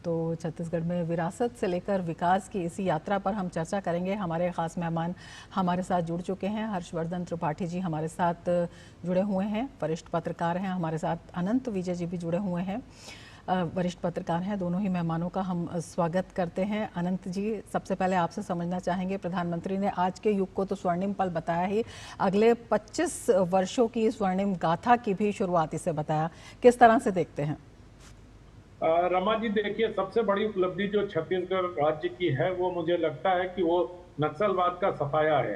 तो छत्तीसगढ़ में विरासत से लेकर विकास की इसी यात्रा पर हम चर्चा करेंगे। हमारे ख़ास मेहमान हमारे साथ जुड़ चुके हैं। हर्षवर्धन त्रिपाठी जी हमारे साथ जुड़े हुए हैं, वरिष्ठ पत्रकार हैं। हमारे साथ अनंत विजय जी भी जुड़े हुए हैं, वरिष्ठ पत्रकार हैं। दोनों ही मेहमानों का हम स्वागत करते हैं। अनंत जी, सबसे पहले आपसे समझना चाहेंगे, प्रधानमंत्री ने आज के युग को तो स्वर्णिम पल बताया ही, अगले 25 वर्षों की स्वर्णिम गाथा की भी शुरुआत इसे बताया। किस तरह से देखते हैं? रमा जी, देखिए, सबसे बड़ी उपलब्धि जो छत्तीसगढ़ राज्य की है वो मुझे लगता है कि वो नक्सलवाद का सफाया है।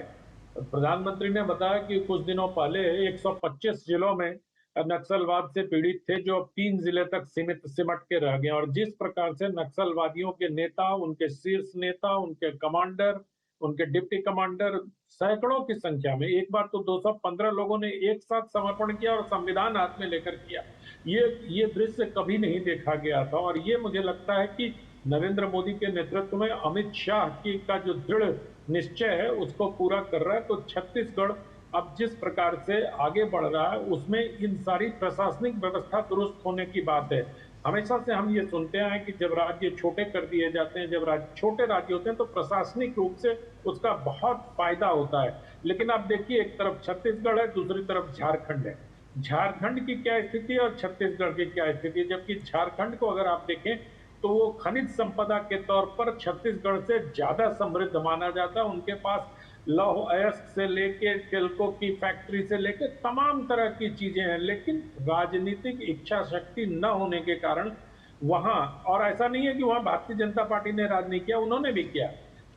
प्रधानमंत्री ने बताया कि कुछ दिनों पहले 125 जिलों में नक्सलवाद से पीड़ित थे, जो अब 3 जिले तक सिमट के रह गए। और जिस प्रकार से नक्सलवादियों के नेता, उनके शीर्ष नेता, उनके कमांडर, उनके डिप्टी कमांडर सैकड़ों की संख्या में, एक बार तो 215 लोगों ने एक साथ समर्पण किया और संविधान हाथ में लेकर किया। ये दृश्य कभी नहीं देखा गया था। और ये मुझे लगता है कि नरेंद्र मोदी के नेतृत्व में अमित शाह की का जो दृढ़ निश्चय है उसको पूरा कर रहा है। तो छत्तीसगढ़ अब जिस प्रकार से आगे बढ़ रहा है उसमें इन सारी प्रशासनिक व्यवस्था दुरुस्त होने की बात है। हमेशा से हम ये सुनते आए कि जब राज्य छोटे कर दिए जाते हैं, जब राज्य छोटे राज्य होते हैं तो प्रशासनिक रूप से उसका बहुत फायदा होता है। लेकिन आप देखिए, एक तरफ छत्तीसगढ़ है, दूसरी तरफ झारखंड है। झारखंड की क्या स्थिति है और छत्तीसगढ़ की क्या स्थिति है? जबकि झारखंड को अगर आप देखें तो वो खनिज संपदा के तौर पर छत्तीसगढ़ से ज्यादा समृद्ध माना जाता है। उनके पास लौह अयस्क से लेके टेल्को की फैक्ट्री से लेके तमाम तरह की चीजें हैं, लेकिन राजनीतिक इच्छा शक्ति न होने के कारण वहां, और ऐसा नहीं है कि वहां भारतीय जनता पार्टी ने राज नहीं किया, उन्होंने भी किया,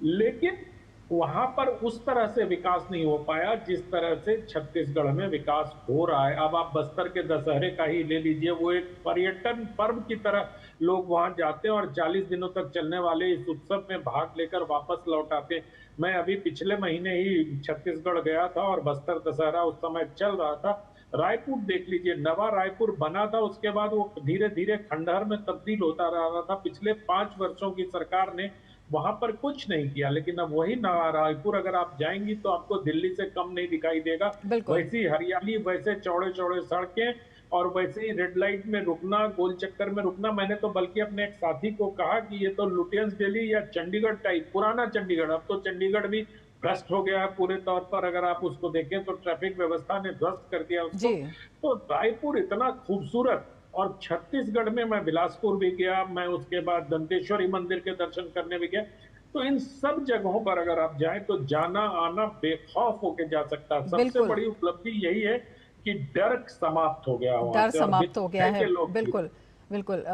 लेकिन वहां पर उस तरह से विकास नहीं हो पाया जिस तरह से छत्तीसगढ़ में विकास हो रहा है। अब आप बस्तर के दशहरे का ही ले लीजिए, वो एक पर्यटन पर्व की तरह लोग वहां जाते हैं और 40 दिनों तक चलने वाले इस उत्सव में भाग लेकर वापस लौट आते हैं। मैं अभी पिछले महीने ही छत्तीसगढ़ गया था और बस्तर दशहरा उस समय चल रहा था। रायपुर देख लीजिए, नवा रायपुर बना था, उसके बाद वो धीरे धीरे खंडहर में तब्दील होता रहा था। पिछले 5 वर्षों की सरकार ने वहां पर कुछ नहीं किया, लेकिन अब वही नवा रायपुर अगर आप जाएंगी तो आपको दिल्ली से कम नहीं दिखाई देगा। बिल्कुल। वैसी हरियाली, वैसे चौड़े चौड़े सड़कें, और वैसे ही रेड लाइट में रुकना, गोल चक्कर में रुकना। मैंने तो बल्कि अपने एक साथी को कहा कि ये तो लुटियंस दिल्ली या चंडीगढ़ टाइप, पुराना चंडीगढ़। अब तो चंडीगढ़ भी भ्रष्ट हो गया है पूरे तौर पर, अगर आप उसको देखें तो ट्रैफिक व्यवस्था ने ध्वस्त कर दिया जी। उसको। तो रायपुर इतना खूबसूरत, और छत्तीसगढ़ में मैं बिलासपुर भी गया, मैं उसके बाद दंतेश्वरी मंदिर के दर्शन करने भी गया। तो इन सब जगहों पर अगर आप जाएं तो जाना आना बेखौफ होके जा सकता है। सबसे बिल्कुल, बड़ी उपलब्धि यही है कि डर समाप्त हो गया वहां डर से और समाप्त हो गया निर्भय है। के लोग जी बिल्कुल, रहे। बिल्कुल।